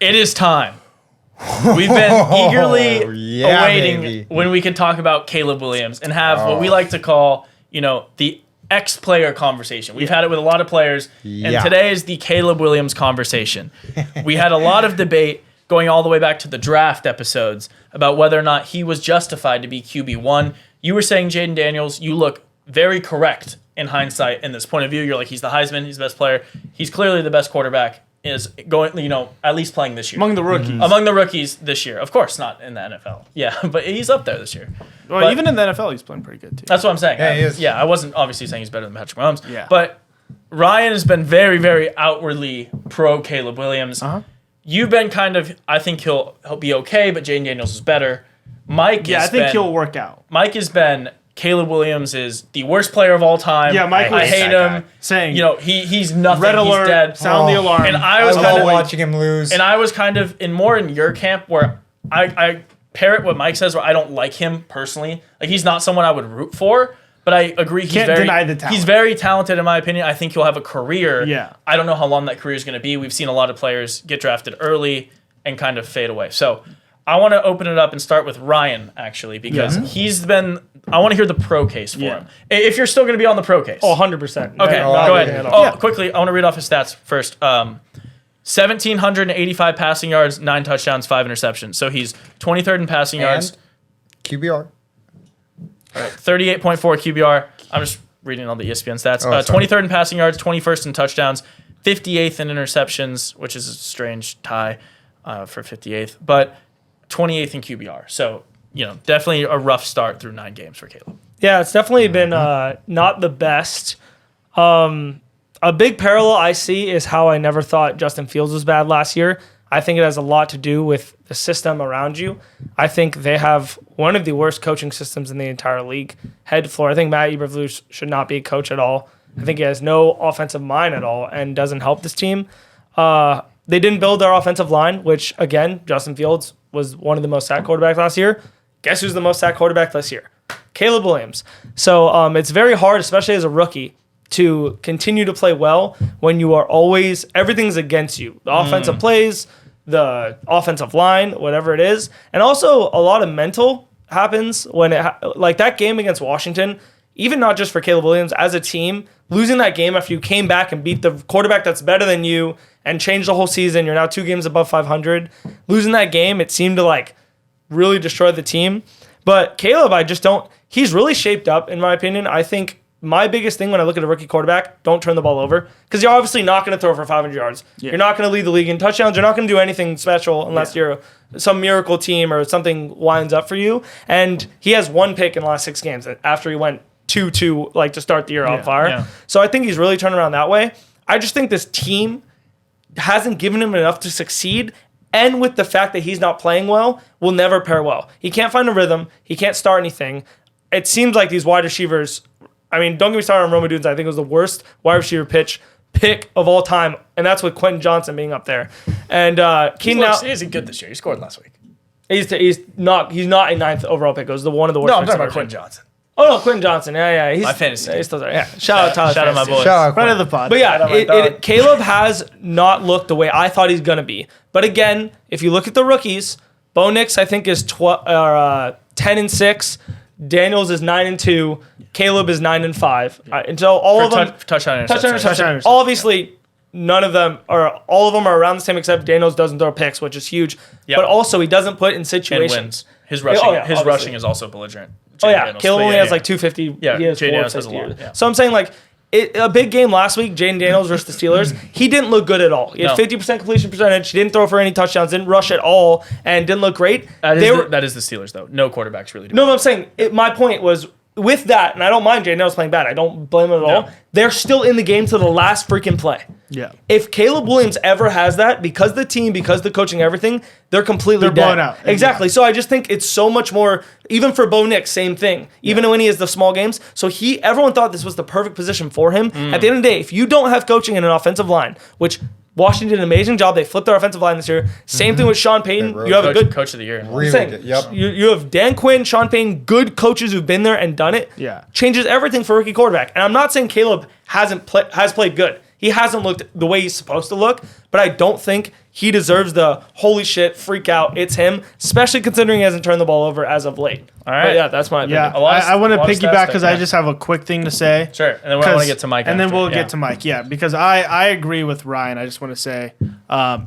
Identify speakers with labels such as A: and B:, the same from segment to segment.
A: It is time. We've been eagerly awaiting when we can talk about Caleb Williams and have what we like to call, the ex-player conversation. We've had it with a lot of players, and today is the Caleb Williams conversation. We had a lot of debate going all the way back to the draft episodes about whether or not he was justified to be QB1. You were saying Jayden Daniels, you look very correct in hindsight in this point of view. You're like, he's the Heisman, he's the best player. He's clearly the best quarterback, is going, at least playing this year.
B: Among the rookies.
A: Among the rookies this year. Of course, not in the NFL. Yeah, but he's up there this year.
B: Well, even in the NFL, he's playing pretty good, too.
A: That's what I'm saying.
C: Yeah, he is.
A: Yeah, I wasn't obviously saying he's better than Patrick Mahomes.
B: Yeah.
A: But Ryan has been very, very outwardly pro Caleb Williams.
B: Uh-huh.
A: You've been kind of, I think he'll be okay, but Jayden Daniels is better. Mike
B: I think he'll work out.
A: Mike has been, Caleb Williams is the worst player of all time.
B: Yeah, Mike
A: I hate him.
B: Saying,
A: he's nothing.
B: Red alert,
A: he's dead.
B: sound the alarm.
A: And I was
C: love watching him lose.
A: And I was kind of in your camp where I parrot what Mike says, where I don't like him personally. Like, he's not someone I would root for, but I agree
B: Can't deny the talent.
A: He's very talented in my opinion. I think he'll have a career.
B: Yeah.
A: I don't know how long that career is going to be. We've seen a lot of players get drafted early and kind of fade away. So I want to open it up and start with Ryan, actually, because I want to hear the pro case for him. If you're still going to be on the pro case.
B: Oh, 100%.
A: Okay,
B: No,
A: go ahead.
B: Yeah.
A: Quickly, I want to read off his stats first. 1,785 passing yards, 9 touchdowns, 5 interceptions. So he's 23rd in passing yards.
C: QBR.
A: All right, 38.4 QBR. I'm just reading all the ESPN stats. 23rd in passing yards, 21st in touchdowns, 58th in interceptions, which is a strange tie for 58th, but 28th in QBR. So, definitely a rough start through 9 games for Caleb.
D: Yeah, it's definitely been not the best. A big parallel I see is how I never thought Justin Fields was bad last year. I think it has a lot to do with the system around you. I think they have one of the worst coaching systems in the entire league, head to floor. I think Matt Eberflus should not be a coach at all. I think he has no offensive mind at all and doesn't help this team. They didn't build their offensive line, which, again, Justin Fields was one of the most sacked quarterbacks last year. Guess who's the most sacked quarterback this year? Caleb Williams. So it's very hard, especially as a rookie, to continue to play well when you are always, everything's against you. The offensive plays, the offensive line, whatever it is. And also a lot of mental happens when like that game against Washington, even not just for Caleb Williams, as a team, losing that game after you came back and beat the quarterback that's better than you and changed the whole season. You're now 2 games above 500. Losing that game, it seemed to really destroy the team. But Caleb, he's really shaped up, in my opinion. I think my biggest thing when I look at a rookie quarterback, don't turn the ball over. Because you're obviously not going to throw for 500 yards. Yeah. You're not going to lead the league in touchdowns. You're not going to do anything special unless you're some miracle team or something winds up for you. And he has 1 pick in the last 6 games after he went 2-2 to start the year on fire. Yeah. So I think he's really turned around that way. I just think this team hasn't given him enough to succeed. And with the fact that he's not playing well, will never pair well. He can't find a rhythm. He can't start anything. It seems like these wide receivers, don't get me started on Roma Dudes. I think it was the worst wide receiver pick of all time. And that's with Quentin Johnson being up there. And
A: he isn't good this year. He scored last week.
D: He's not a 9th overall pick. It was one of the worst.
A: No, I'm talking about Quentin Johnson.
D: Oh, no, Quentin Johnson. Yeah. He's
A: my fantasy.
D: He's still there. Yeah. Shout out Tyler.
A: Shout out my boys.
B: Friend of the pod.
D: But yeah, Caleb has not looked the way I thought he's going to be. But again, if you look at the rookies, Bo Nix, I think, is 10-6. Daniels is 9-2. Caleb is 9-5. And so all of them
A: touchdown.
D: Obviously, none of them all of them are around the same, except Daniels doesn't throw picks, which is huge. Yep. But also he doesn't put in situations.
A: And wins. His rushing is also belligerent.
D: Caleb only has 250.
A: Yeah,
D: he has
A: Jayden Daniels has a lot. Yeah.
D: So I'm saying a big game last week, Jayden Daniels versus the Steelers, he didn't look good at all. He had 50% completion percentage. He didn't throw for any touchdowns, didn't rush at all, and didn't look great.
A: That is the Steelers, though. No quarterbacks really do.
D: No, but I'm saying, my point was, with that, and I don't mind Jayden Daniels playing bad. I don't blame him at all. They're still in the game to the last freaking play.
B: Yeah.
D: If Caleb Williams ever has that, because the team, because the coaching, everything, they're completely dead.
B: Blown out.
D: Exactly. So I just think it's so much more, even for Bo Nix, same thing. Even when he has the small games. So everyone thought this was the perfect position for him. At the end of the day, if you don't have coaching in an offensive line, which Washington did an amazing job. They flipped their offensive line this year. Same thing with Sean Payton. You have a good
A: coach of the year.
C: Really good. Yep.
D: You have Dan Quinn, Sean Payton, good coaches who've been there and done it.
B: Yeah.
D: Changes everything for a rookie quarterback. And I'm not saying Caleb has played good. He hasn't looked the way he's supposed to look, but I don't think he deserves the holy shit, freak out, it's him, especially considering he hasn't turned the ball over as of late.
A: All right.
D: But yeah, that's my opinion.
B: Yeah,
A: lot of-
B: I want to
A: lot of
B: piggyback
A: stats
B: because
A: there,
B: I
A: yeah.
B: just have a quick thing to say.
A: Sure. And then we want to get to Mike.
B: And then
A: after.
B: we'll
A: Yeah.
B: get to Mike. Yeah, because I agree with Ryan. I just want to say I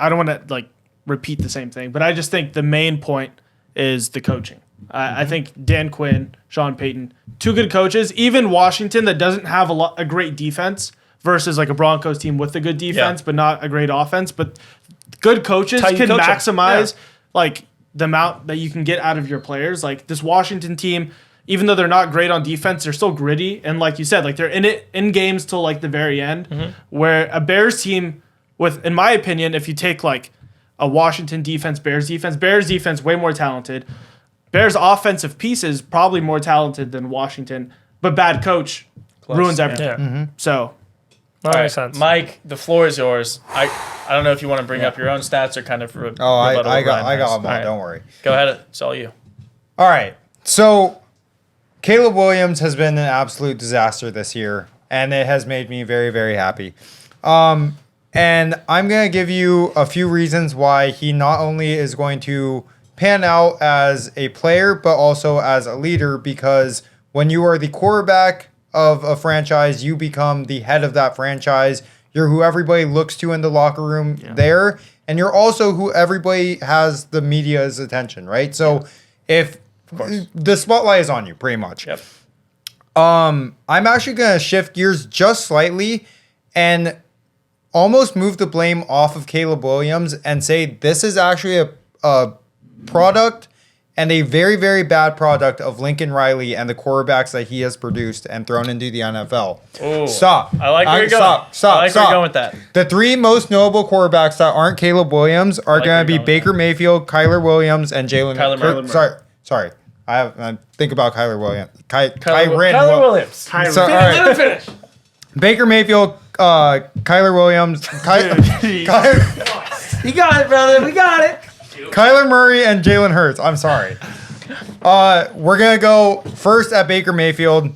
B: don't want to like repeat the same thing, but I just think the main point is the coaching. I think Dan Quinn, Sean Payton, two good coaches. Even Washington that doesn't have a great defense versus like a Broncos team with a good defense but not a great offense. But good coaches
D: How you
B: can
D: coach 'em.
B: maximize like the amount that you can get out of your players. Like this Washington team, even though they're not great on defense, they're still gritty. And like you said, like they're in games till like the very end. Where a Bears team with, in my opinion, if you take like a Washington defense, Bears defense way more talented. Bears offensive pieces probably more talented than Washington, but bad coach ruins everything.
D: Yeah.
B: So
D: That
A: All
D: makes
A: right,
D: sense.
A: Mike, the floor is yours. I don't know if you want to bring up your own stats or kind of.
C: I
A: rebuttal what
C: got
A: Ryan has.
C: them all.
A: All right.
C: Don't worry.
A: Go ahead. It's all you.
C: All right. So Caleb Williams has been an absolute disaster this year, and it has made me very, very happy. And I'm going to give you a few reasons why he not only is going to pan out as a player, but also as a leader, because when you are the quarterback of a franchise, you become the head of that franchise. You're who everybody looks to in the locker room there. And you're also who everybody has the media's attention, right? So if the spotlight is on you, pretty much.
A: Yep.
C: I'm actually going to shift gears just slightly and almost move the blame off of Caleb Williams and say this is actually a product and a very, very bad product of Lincoln Riley and the quarterbacks that he has produced and thrown into the NFL.
A: Ooh.
C: Stop.
A: I like where you're going.
C: Stop.
A: I like where you're going with that.
C: The three most notable quarterbacks that aren't Caleb Williams are
A: like
C: going
A: where
C: to be
A: you're going with
C: Baker Mayfield, Kyler Williams, and Jalen.
A: Kyler Murray.
C: Sorry. I think about Kyler Williams.
A: Kyler Williams.
C: So, all right.
D: Let him finish.
C: Baker Mayfield, Kyler Williams,
D: You got it, brother. We got it.
C: Kyler Murray, and Jalen Hurts. I'm sorry. We're going to go first at Baker Mayfield.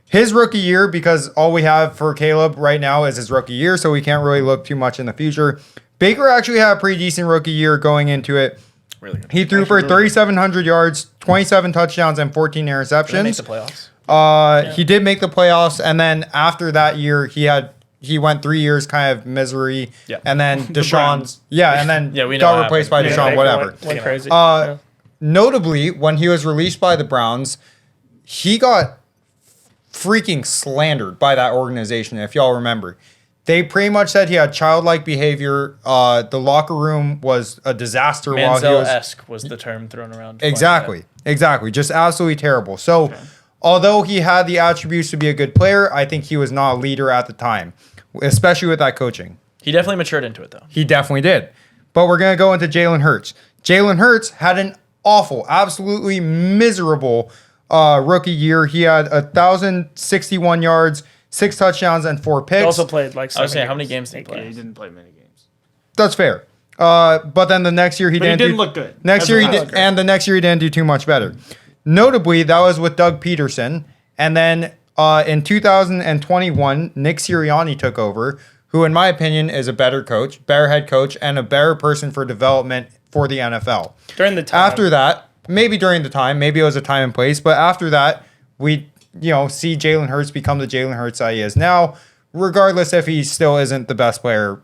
C: His rookie year, because all we have for Caleb right now is his rookie year, so we can't really look too much in the future. Baker actually had a pretty decent rookie year going into it.
A: Really good.
C: He threw for 3,700 yards, 27 touchdowns, and 14
A: Did they make
C: interceptions.
A: the playoffs?
C: He did make the playoffs, and then after that year, he went 3 years kind of misery,
A: Yeah.
C: and then Deshaun,
B: Browns.
C: and then
A: Yeah, we know
C: got
A: what
C: replaced by
A: happened.
C: Deshaun,
D: Baker
C: whatever.
D: Went crazy.
C: Notably, when he was released by the Browns, he got freaking slandered by that organization, if y'all remember. They pretty much said he had childlike behavior. The locker room was a disaster while he was...
A: Manziel-esque was the term thrown around. to
C: Exactly. Just absolutely terrible. So, although he had the attributes to be a good player, I think he was not a leader at the time, especially with that coaching.
A: He definitely matured into it, though.
C: He definitely did. But we're going to go into Jalen Hurts. Jalen Hurts had an awful, absolutely miserable rookie year. He had 1,061 yards, 6 touchdowns, and 4 picks.
D: He also played like
A: I was
D: 7
A: saying, how many
D: games.
A: games did he
B: yeah,
A: play?
B: he didn't play many games.
C: That's fair. But then the next year he
B: But he
C: didn't
B: didn't
C: do-
B: look good.
C: Next
B: That's
C: year he
B: what
C: did,
B: looked good.
C: and the next year he didn't do too much better. Notably, that was with Doug Peterson, and then in 2021, Nick Sirianni took over, who, in my opinion, is a better coach, better head coach, and a better person for development for the NFL.
D: During the time.
C: After that, maybe during the time, maybe it was a time and place, but after that, we see Jalen Hurts become the Jalen Hurts that he is now, regardless if he still isn't the best player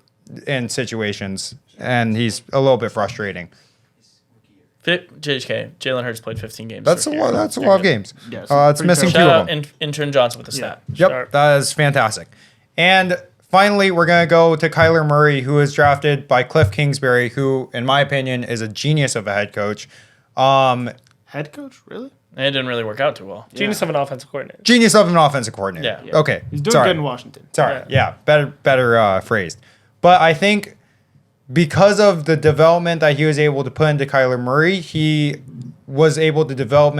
C: in situations, and he's a little bit frustrating.
A: JHK, Jalen Hurts played 15 games.
C: That's a
A: rookie
C: lot.
A: year.
C: That's a lot of games.
B: Yeah, it's
C: It's
B: pretty
C: missing
B: fair.
C: two
A: Shout
C: of them.
A: out Intern Johnson with the stat.
C: Yep,
D: Sharp.
C: that is fantastic. And finally, we're going to go to Kyler Murray, who was drafted by Cliff Kingsbury, who, in my opinion, is a genius of a head coach.
B: Head coach, really?
A: And it didn't really work out too well.
D: Genius of an offensive coordinator.
C: Genius of an offensive coordinator.
A: Yeah.
C: Okay.
B: He's doing
C: Sorry.
B: good in Washington.
C: Sorry. Yeah. Better phrased. But I think because of the development that he was able to put into Kyler Murray, he was able to develop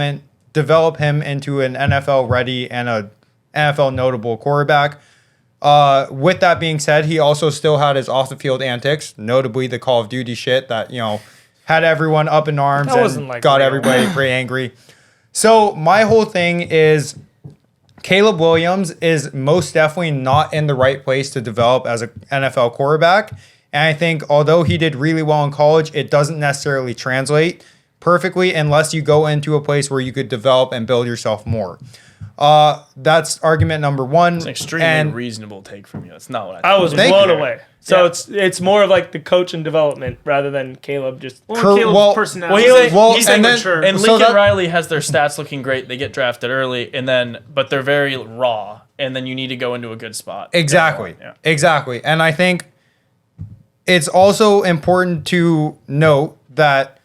C: him into an NFL ready and a NFL notable quarterback. With that being said, he also still had his off the field antics, notably the Call of Duty shit that, had everyone up in arms
D: That wasn't
C: and
D: like
C: got
D: real.
C: everybody pretty angry. So my whole thing is Caleb Williams is most definitely not in the right place to develop as an NFL quarterback. And I think although he did really well in college, it doesn't necessarily translate perfectly unless you go into a place where you could develop and build yourself more. That's argument number one.
A: It's an extremely reasonable take from you. That's not what
D: I was
C: Thank
D: blown
C: you.
D: away. So it's more of like the coach and development rather than Caleb just.
B: Caleb's personality.
A: He's
C: and then-
A: mature. And
C: so
A: Lincoln
C: that-
A: Riley has their stats looking great. They get drafted early, but they're very raw. And then you need to go into a good spot.
C: Exactly.
A: Yeah.
C: Exactly. And I think it's also important to note that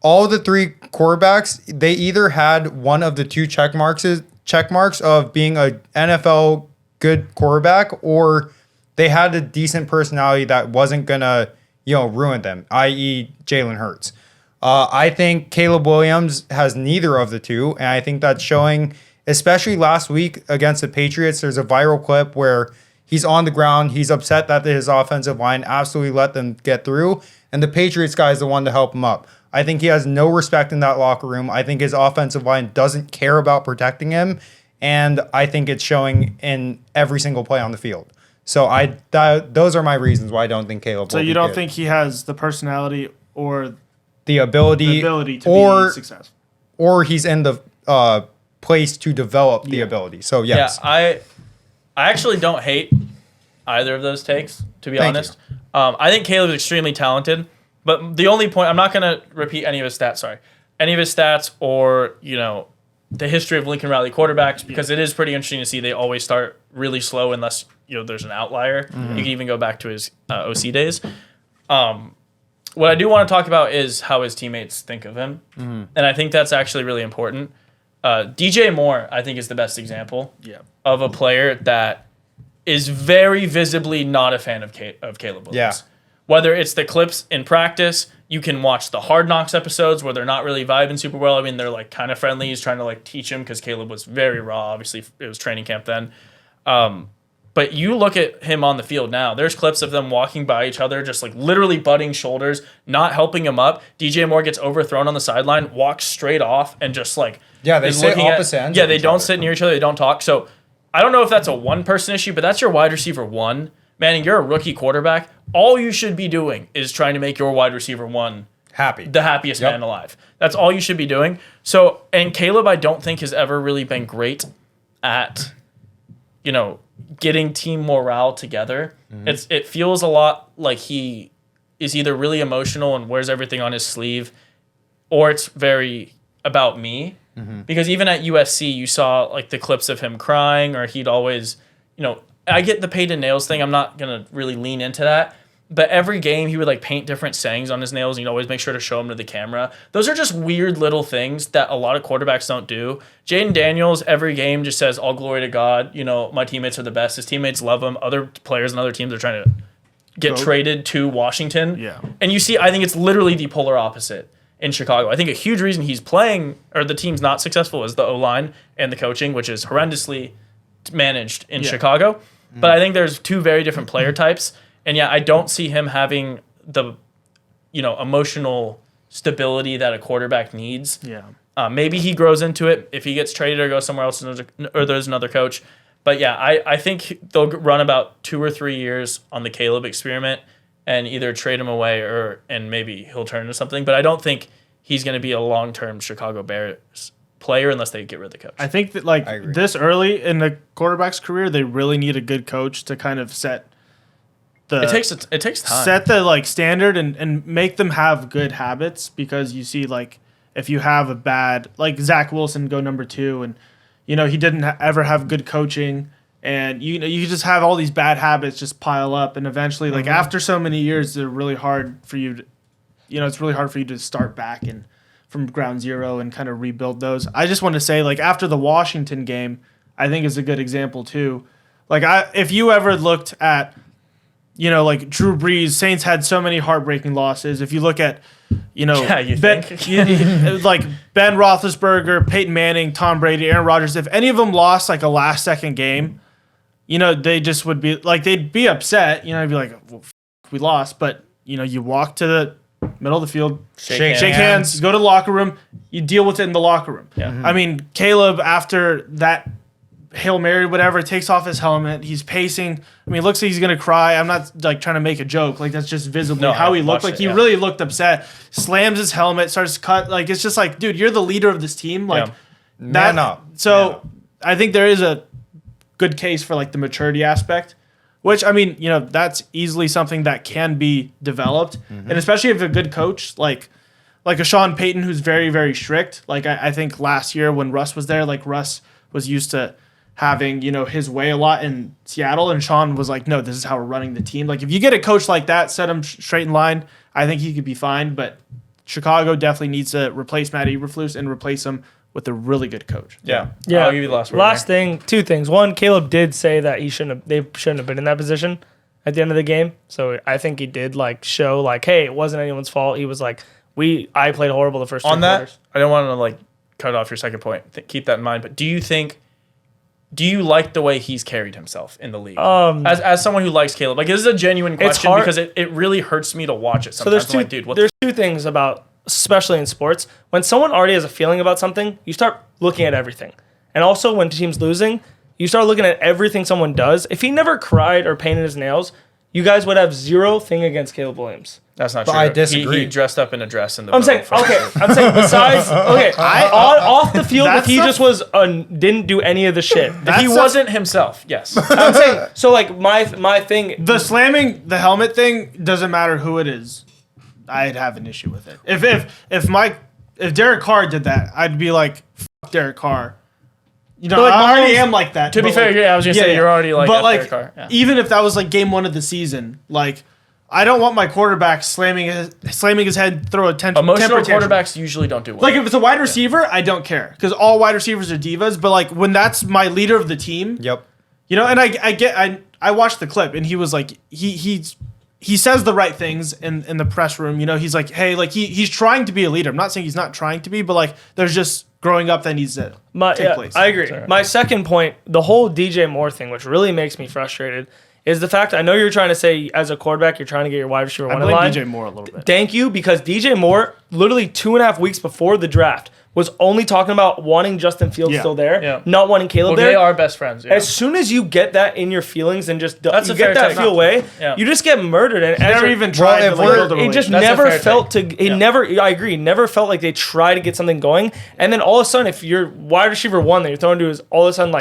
C: all the three quarterbacks, they either had one of the two check marks of being a NFL good quarterback, or they had a decent personality that wasn't gonna, ruin them, i.e. Jalen Hurts. I think Caleb Williams has neither of the two, and I think that's showing, especially last week against the Patriots. There's a viral clip where he's on the ground, he's upset that his offensive line absolutely let them get through, and the Patriots guy is the one to help him up. I think he has no respect in that locker room. I think his offensive line doesn't care about protecting him, and I think it's showing in every single play on the field. So those are my reasons why I don't think Caleb.
B: So
C: will
B: you
C: be
B: don't
C: good.
B: think he has the personality or
C: the ability
B: to
C: or
B: be successful,
C: or he's in the place to develop the ability. So yes,
A: Yeah, I actually don't hate either of those takes, to be
C: Thank
A: honest. I think Caleb is extremely talented, but the only point, I'm not going to repeat any of his stats or, the history of Lincoln Riley quarterbacks, because it is pretty interesting to see they always start really slow unless, there's an outlier. You can even go back to his OC days. What I do want to talk about is how his teammates think of him. And I think that's actually really important. DJ Moore, I think, is the best example of a player that is very visibly not a fan of Caleb Williams.
C: Yeah.
A: Whether it's the clips in practice, you can watch the Hard Knocks episodes where they're not really vibing super well. I mean, they're like kind of friendly. He's trying to like teach him because Caleb was very raw. Obviously, it was training camp then. But you look at him on the field now, there's clips of them walking by each other, just like literally butting shoulders, not helping him up. DJ Moore gets overthrown on the sideline, walks straight off, and just like
C: they
A: is
C: sit
A: looking
C: opposite ends.
A: Yeah,
C: of
A: they
C: each
A: don't
C: other.
A: sit near each other. They don't talk. So I don't know if that's a one-person issue, but that's your wide receiver one. Man, and you're a rookie quarterback. All you should be doing is trying to make your wide receiver one
C: happy,
A: the happiest man alive. That's all you should be doing. So, and Caleb, I don't think has ever really been great at, getting team morale together. It feels a lot like he is either really emotional and wears everything on his sleeve, or it's very about me. Because even at USC, you saw like the clips of him crying, or he'd always, I get the Peyton nails thing. I'm not gonna really lean into that. But every game, he would like paint different sayings on his nails, and he'd always make sure to show them to the camera. Those are just weird little things that a lot of quarterbacks don't do. Jaden Daniels, every game just says, all glory to God. My teammates are the best. His teammates love him. Other players and other teams are trying to get traded to Washington.
B: Yeah.
A: And you see, I think it's literally the polar opposite in Chicago. I think a huge reason he's playing, or the team's not successful, is the O-line and the coaching, which is horrendously managed in Chicago. But I think there's two very different player types. And I don't see him having the, emotional stability that a quarterback needs.
B: Yeah.
A: Maybe he grows into it if he gets traded or goes somewhere else, or there's another coach. But I think they'll run about 2 or 3 years on the Caleb experiment and either trade him away and maybe he'll turn into something. But I don't think he's going to be a long-term Chicago Bears player unless they get rid of the coach.
B: I think that this early in the quarterback's career, they really need a good coach to kind of set the
A: It takes time.
B: set the standard and make them have good habits, because you see if you have a bad Zach Wilson go number 2 and he didn't ever have good coaching, and you just have all these bad habits just pile up, and eventually after so many years they're really hard for you to it's really hard for you to start back and from ground zero and kind of rebuild those. I just want to say after the Washington game, I think is a good example too. If you ever looked at Drew Brees, Saints had so many heartbreaking losses. If you look at, Ben Roethlisberger, Peyton Manning, Tom Brady, Aaron Rodgers, if any of them lost a last-second game, they just would be they'd be upset. They'd be like, well, we lost. But you walk to the middle of the field, shake hands, go to the locker room, you deal with it in the locker room.
A: Yeah.
B: I mean, Caleb, after that Hail Mary, whatever, takes off his helmet. He's pacing. I mean, it looks like he's going to cry. I'm not like trying to make a joke. Like that's just visibly how he looked. Like he really looked upset. Slams his helmet, starts to cut. Like it's just like, dude, you're the leader of this team. Like
C: Man up.
B: So I think there is a good case for like the maturity aspect, which I mean, that's easily something that can be developed. And especially if a good coach like a Sean Payton, who's very, very strict. Like I think last year when Russ was there, like Russ was used to having, his way a lot in Seattle, and Sean was like, no, this is how we're running the team. Like if you get a coach like that, set him straight in line, I think he could be fine. But Chicago definitely needs to replace Matt Eberflus and replace him with a really good coach.
A: Yeah.
D: I'll
A: give you the last word.
D: Last thing, two things. One, Caleb did say that they shouldn't have been in that position at the end of the game. So I think he did show hey, it wasn't anyone's fault. He was like, I played horrible the first 2 quarters.
A: I don't want to cut off your second point. Keep that in mind. But do you like the way he's carried himself in the league? As someone who likes Caleb, this is a genuine question because it really hurts me to watch it sometimes.
D: So there's two things about, especially in sports, when someone already has a feeling about something, you start looking at everything. And also when the team's losing, you start looking at everything someone does. If he never cried or painted his nails, you guys would have zero thing against Caleb Williams.
A: That's not true.
C: I disagree.
A: He dressed up in a dress in the.
D: I'm saying besides off the field, if he just was didn't do any of the shit.
A: If he wasn't himself, yes.
D: I'm saying so. My thing,
B: the slamming the helmet thing doesn't matter who it is. I'd have an issue with it. If Derek Carr did that, I'd be like, fuck Derek Carr. I already am like that.
A: To be fair, I was gonna say you're already like.
B: But
A: Derek Carr. Yeah.
B: Even if that was game 1 of the season, I don't want my quarterback slamming his head, throw a tantrum.
A: Emotional quarterbacks usually don't do well.
B: If it's a wide receiver, I don't care because all wide receivers are divas. But when that's my leader of the team,
C: Yep.
B: and I watched the clip and he was like he says the right things in the press room. He's like, hey, he's trying to be a leader. I'm not saying he's not trying to be, but there's just growing up that needs to take place.
D: I agree.
A: Sorry.
D: My second point, the whole DJ Moore thing, which really makes me frustrated, is the fact I know you're trying to say as a quarterback you're trying to get your wide receiver one in line.
B: DJ Moore a little bit.
D: Thank you, because DJ Moore literally 2.5 weeks before the draft was only talking about wanting Justin Fields still there, not wanting Caleb there.
A: They are best friends. Yeah.
D: As soon as you get that in your feelings and just
A: That's
D: you
A: a
D: get
A: fair
D: that
A: take.
D: feel away,
A: Yeah.
D: you just get murdered. And
B: Never even tried to build a
D: it just
B: relationship.
D: never
A: That's a fair
D: felt
A: take.
D: to. It never. I agree. Never felt like they try to get something going, and then all of a sudden, if you're wide receiver one that you're throwing to is all of a sudden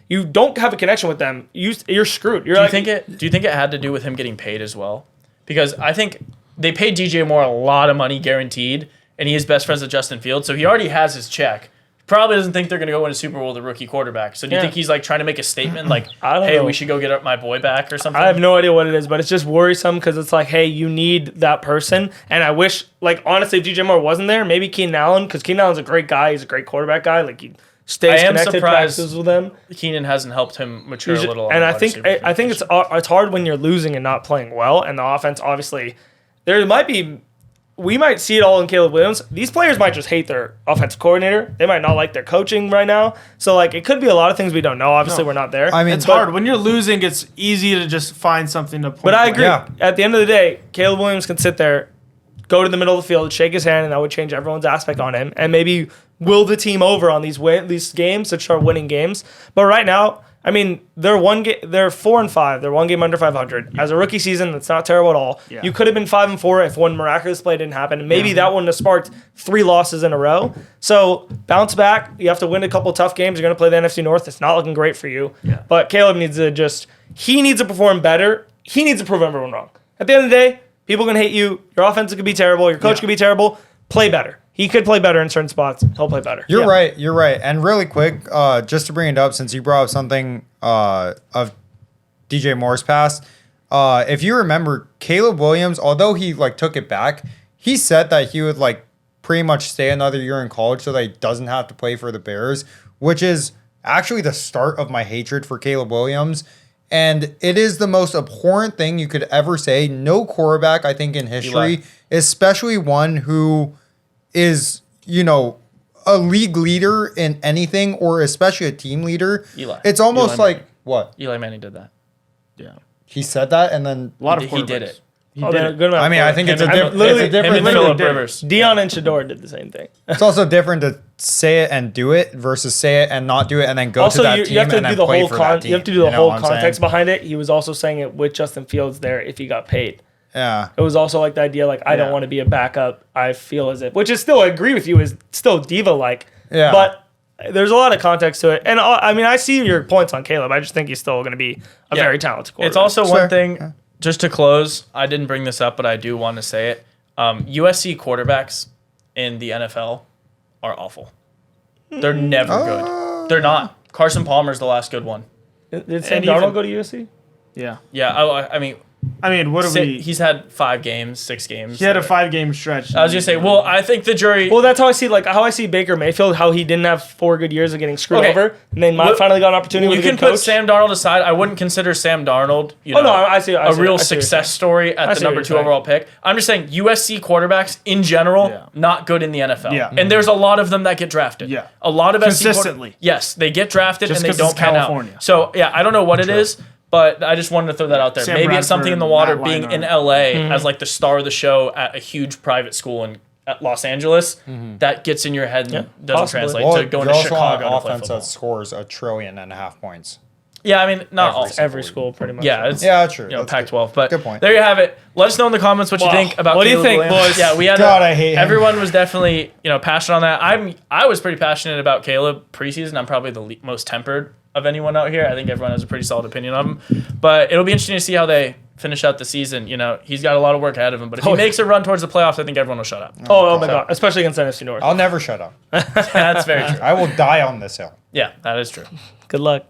D: you don't have a connection with them, you're screwed.
A: Do you think it had to do with him getting paid as well? Because I think they paid DJ Moore a lot of money guaranteed, and he is best friends with Justin Fields, so he already has his check. Probably doesn't think they're going to go win a Super Bowl with a rookie quarterback. So do you think he's trying to make a statement
D: I don't
A: hey,
D: know.
A: we should go get my boy back or something?
D: I have no idea what it is, but it's just worrisome because it's hey, you need that person. And I wish, honestly, if DJ Moore wasn't there, maybe Keenan Allen, because Keenan Allen's a great guy. He's a great quarterback guy. He stays connected, practices with them.
A: Keenan hasn't helped him mature a little.
D: And I think it's hard when you're losing and not playing well. And the offense, obviously, we might see it all in Caleb Williams. These players might just hate their offensive coordinator. They might not like their coaching right now. So it could be a lot of things we don't know. Obviously, we're not there.
C: I mean,
B: It's hard. When you're losing, it's easy to just find something to point.
D: But I agree.
C: Yeah.
D: At the end of the day, Caleb Williams can sit there, go to the middle of the field, shake his hand, and that would change everyone's aspect on him, and maybe will the team over on these games to start winning games. But right now, I mean, they're 4-5. They're one game under 500. As a rookie season, that's not terrible at all.
B: Yeah.
D: You could have been 5-4 if one miraculous play didn't happen. And maybe that wouldn't have sparked 3 losses in a row. So bounce back. You have to win a couple tough games. You're going to play the NFC North. It's not looking great for you.
B: Yeah.
D: But Caleb needs to perform better. He needs to prove everyone wrong. At the end of the day, people can hate you. Your offense could be terrible. Your coach could be terrible. Play better. He could play better in certain spots. He'll play better.
C: You're right. And really quick, just to bring it up, since you brought up something of DJ Moore's past, if you remember, Caleb Williams, although he took it back, he said that he would pretty much stay another year in college so that he doesn't have to play for the Bears, which is actually the start of my hatred for Caleb Williams. And it is the most abhorrent thing you could ever say. No quarterback, I think, in history, especially one who is, a league leader in anything, or especially a team leader.
A: Eli.
C: It's almost
A: Eli Manning.
C: what?
A: Eli Manning did that.
B: Yeah.
C: He said that, and then
B: A lot of
A: He did it.
D: Good amount
C: I mean, I think it's a
A: Him
C: different.
A: and Phillip Rivers.
D: Dion and Shador did the same thing.
C: It's also different to say it and do it versus say it and not do it and then go
D: Also,
C: to that
D: you
C: team
D: have to
C: and
D: do
C: then
D: the
C: play
D: whole
C: for that team.
D: you have to do the
C: You know
D: whole
C: what I'm saying?
D: context behind it. He was also saying it with Justin Fields there if he got paid.
C: Yeah.
D: It was also like the idea like I don't
B: Yeah.
D: want to be a backup. I feel as if, which is still I agree with you, is still diva like.
C: Yeah.
D: But there's a lot of context to it, and I mean I see your points on Caleb. I just think he's still going to be a very talented quarterback.
A: It's also
C: Fair.
A: one thing, just to close, I didn't bring this up, but I do want to say it. USC quarterbacks in the NFL are awful. They're never good. They're not. Carson Palmer's the last good one.
D: Did Sam
B: And
D: Darnold
B: even-
D: go to USC?
B: Yeah.
A: Yeah, I mean,
B: I mean, what are we?
A: he's had 5 games, 6 games.
B: He had a 5-game stretch.
A: I was gonna say, well, I think the jury.
D: Well, that's how I see Baker Mayfield, how he didn't have 4 good years of getting screwed
A: Okay.
D: over, and then
A: What-
D: finally got an opportunity
A: you
D: with a
A: can
D: good
A: put
D: coach.
A: Sam Darnold aside. I wouldn't consider Sam Darnold,
D: Oh, no, I see.
A: a real
D: I see what you're
A: success
D: saying.
A: story at the
D: see what
A: number
D: you're
A: 2
D: saying.
A: overall pick. I'm just saying USC quarterbacks in general
B: Yeah.
A: not good in the NFL.
B: Yeah.
A: And there's a lot of them that get drafted.
B: Yeah.
A: A lot of
B: Consistently.
A: Yes, they get drafted
B: Just
A: and they
B: 'cause
A: don't
B: it's
A: pan
B: California.
A: out. So yeah, I don't know what it is, but I just wanted to throw that out there.
B: Sam
A: Maybe it's something in the
B: Bradford,
A: water
B: Matt
A: being in
B: Leinart.
A: LA as like the star of the show at a huge private school in at Los Angeles. That gets in your head and doesn't
D: possibly.
A: translate
C: Well,
A: to going
C: you
A: to
C: also want
A: Chicago
C: an
A: to play
C: offense
A: football.
C: that scores 1.5 trillion points.
A: Yeah, I mean, not all.
D: Every school, pretty much.
A: Yeah, it's
C: Yeah, true.
A: you know,
C: That's
A: Pac-12.
C: good.
A: But
C: Good point.
A: there you have it. Let us know in the comments what you
D: Wow.
A: think about.
D: What do you
A: Caleb
D: think,
A: Williams.
D: boys?
A: Yeah, we had.
C: God, I hate him.
A: Everyone was definitely passionate on that. I was pretty passionate about Caleb preseason. I'm probably the most tempered of anyone out here. I think everyone has a pretty solid opinion of him. But it'll be interesting to see how they finish out the season. He's got a lot of work ahead of him. But if he makes a run towards the playoffs, I think everyone will shut up.
D: Oh my God. Especially against NFC North.
C: I'll never shut up.
A: That's very true.
C: I will die on this hill.
A: Yeah, that is true.
D: Good luck.